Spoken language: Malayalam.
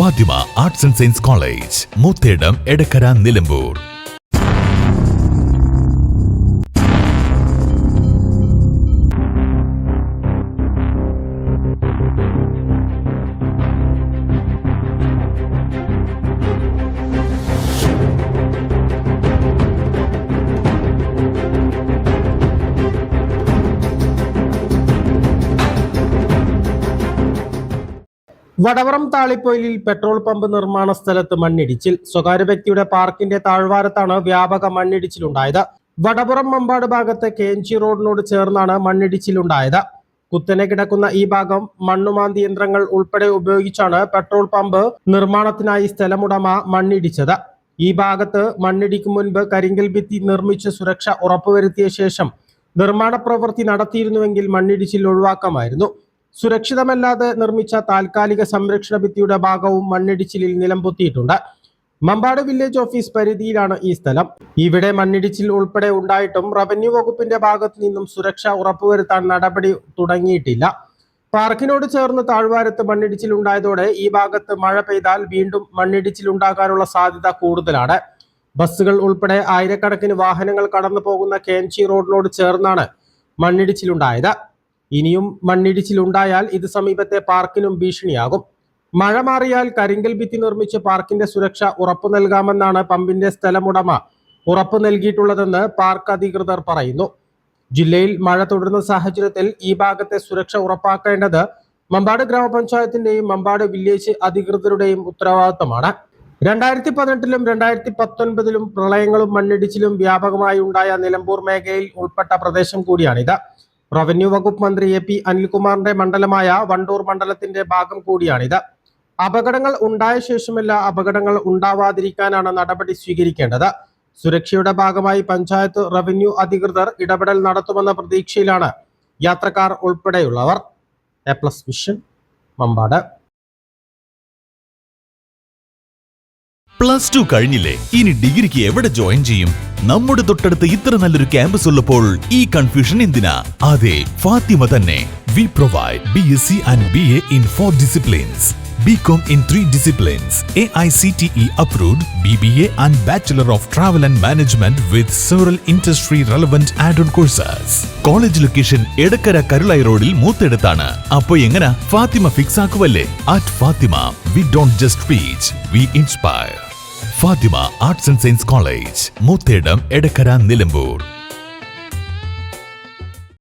Fathima arts and science college, Moothedam, Edakkara, Nilambur. Vadavaram താളിപ്പൊയിലിൽ പെട്രോൾ പമ്പ് നിർമ്മാണ സ്ഥലത്ത് മണ്ണിടിച്ചിൽ. സ്വകാര്യ വ്യക്തിയുടെ പാർക്കിന്റെ താഴ്വാരത്താണ് വ്യാപക മണ്ണിടിച്ചിലുണ്ടായത്. വടവറം മമ്പാട് ഭാഗത്തെ KNG റോഡിനോട് ചേർന്നാണ് മണ്ണിടിച്ചിലുണ്ടായത്. കുത്തനെ കിടക്കുന്ന ഈ ഭാഗം മണ്ണുമാന്തി യന്ത്രങ്ങൾ ഉൾപ്പെടെ ഉപയോഗിച്ചാണ് പെട്രോൾ പമ്പ് നിർമ്മാണത്തിനായി സ്ഥലമുടമ മണ്ണിടിച്ചത്. ഈ ഭാഗത്ത് മണ്ണിടിക്കും മുൻപ് കരിങ്കൽ ഭിത്തി നിർമ്മിച്ച് സുരക്ഷ ഉറപ്പുവരുത്തിയ ശേഷം നിർമ്മാണ പ്രവൃത്തി നടത്തിയിരുന്നുവെങ്കിൽ മണ്ണിടിച്ചിൽ ഒഴിവാക്കാമായിരുന്നു. സുരക്ഷിതമല്ലാതെ നിർമ്മിച്ച താൽക്കാലിക സംരക്ഷണ ഭിത്തിയുടെ ഭാഗവും മണ്ണിടിച്ചിലിൽ നിലംപൊത്തിയിട്ടുണ്ട്. മമ്പാട് വില്ലേജ് ഓഫീസ് പരിധിയിലാണ് ഈ സ്ഥലം. ഇവിടെ മണ്ണിടിച്ചിൽ ഉൾപ്പെടെ ഉണ്ടായിട്ടും റവന്യൂ വകുപ്പിന്റെ ഭാഗത്തു നിന്നും സുരക്ഷ ഉറപ്പുവരുത്താൻ നടപടി തുടങ്ങിയിട്ടില്ല. പാർക്കിനോട് ചേർന്ന് താഴ്വാരത്ത് മണ്ണിടിച്ചിൽ ഉണ്ടായതോടെ ഈ ഭാഗത്ത് മഴ പെയ്താൽ വീണ്ടും മണ്ണിടിച്ചിൽ ഉണ്ടാകാനുള്ള സാധ്യത കൂടുതലാണ്. ബസ്സുകൾ ഉൾപ്പെടെ ആയിരക്കണക്കിന് വാഹനങ്ങൾ കടന്നു പോകുന്ന KNG റോഡിനോട് ചേർന്നാണ് മണ്ണിടിച്ചിലുണ്ടായത്. ഇനിയും മണ്ണിടിച്ചിലുണ്ടായാൽ ഇത് സമീപത്തെ പാർക്കിനും ഭീഷണിയാകും. മഴ മാറിയാൽ കരിങ്കൽ ഭിത്തി നിർമ്മിച്ച് പാർക്കിന്റെ സുരക്ഷ ഉറപ്പു നൽകാമെന്നാണ് പമ്പിന്റെ സ്ഥലമുടമ ഉറപ്പു നൽകിയിട്ടുള്ളതെന്ന് പാർക്ക് അധികൃതർ പറയുന്നു. ജില്ലയിൽ മഴ തുടരുന്ന സാഹചര്യത്തിൽ ഈ ഭാഗത്തെ സുരക്ഷ ഉറപ്പാക്കേണ്ടത് മമ്പാട് ഗ്രാമപഞ്ചായത്തിന്റെയും മമ്പാട് വില്ലേജ് അധികൃതരുടെയും ഉത്തരവാദിത്തമാണ്. 2018-ലും 2019-ലും പ്രളയങ്ങളും മണ്ണിടിച്ചിലും വ്യാപകമായി ഉണ്ടായ നിലമ്പൂർ മേഖലയിൽ ഉൾപ്പെട്ട പ്രദേശം കൂടിയാണിത്. റവന്യൂ വകുപ്പ് മന്ത്രി AP അനിൽകുമാറിന്റെ മണ്ഡലമായ വണ്ടൂർ മണ്ഡലത്തിന്റെ ഭാഗം കൂടിയാണിത്. അപകടങ്ങൾ ഉണ്ടായ ശേഷമല്ല, അപകടങ്ങൾ ഉണ്ടാവാതിരിക്കാനാണ് നടപടി സ്വീകരിക്കേണ്ടത്. സുരക്ഷയുടെ ഭാഗമായി പഞ്ചായത്ത് റവന്യൂ അധികൃതർ ഇടപെടൽ നടത്തുമെന്ന പ്രതീക്ഷയിലാണ് യാത്രക്കാർ ഉൾപ്പെടെയുള്ളവർ. A+ vision, Mambad. +2 കഴിഞ്ഞില്ലേ? ഇനി ഡിഗ്രിക്ക് എവിടെ ജോയിൻ ചെയ്യും? നമ്മുടെ തൊട്ടടുത്ത് ഇത്ര നല്ലൊരു ക്യാമ്പസ് ഉള്ളപ്പോൾ ഈ കൺഫ്യൂഷൻ എന്തിനാ? അതെ, ഫാത്തിമ തന്നെ. We provide BSc and BA in 4 disciplines, BCom in 3 disciplines, AICTE approved BBA and Bachelor of Travel and Management with several industry relevant add-on courses. College location Edakkara Karulayi റോഡിൽ മൂത്തെടുത്താണ്. അപ്പൊ എങ്ങനാ? ഫാത്തിമ ഫിക്സ് ആക്കുവല്ലേ? At Fatima, we don't just teach, we inspire. Fatima arts and science college, Moothedam, Edakkara, Nilambur.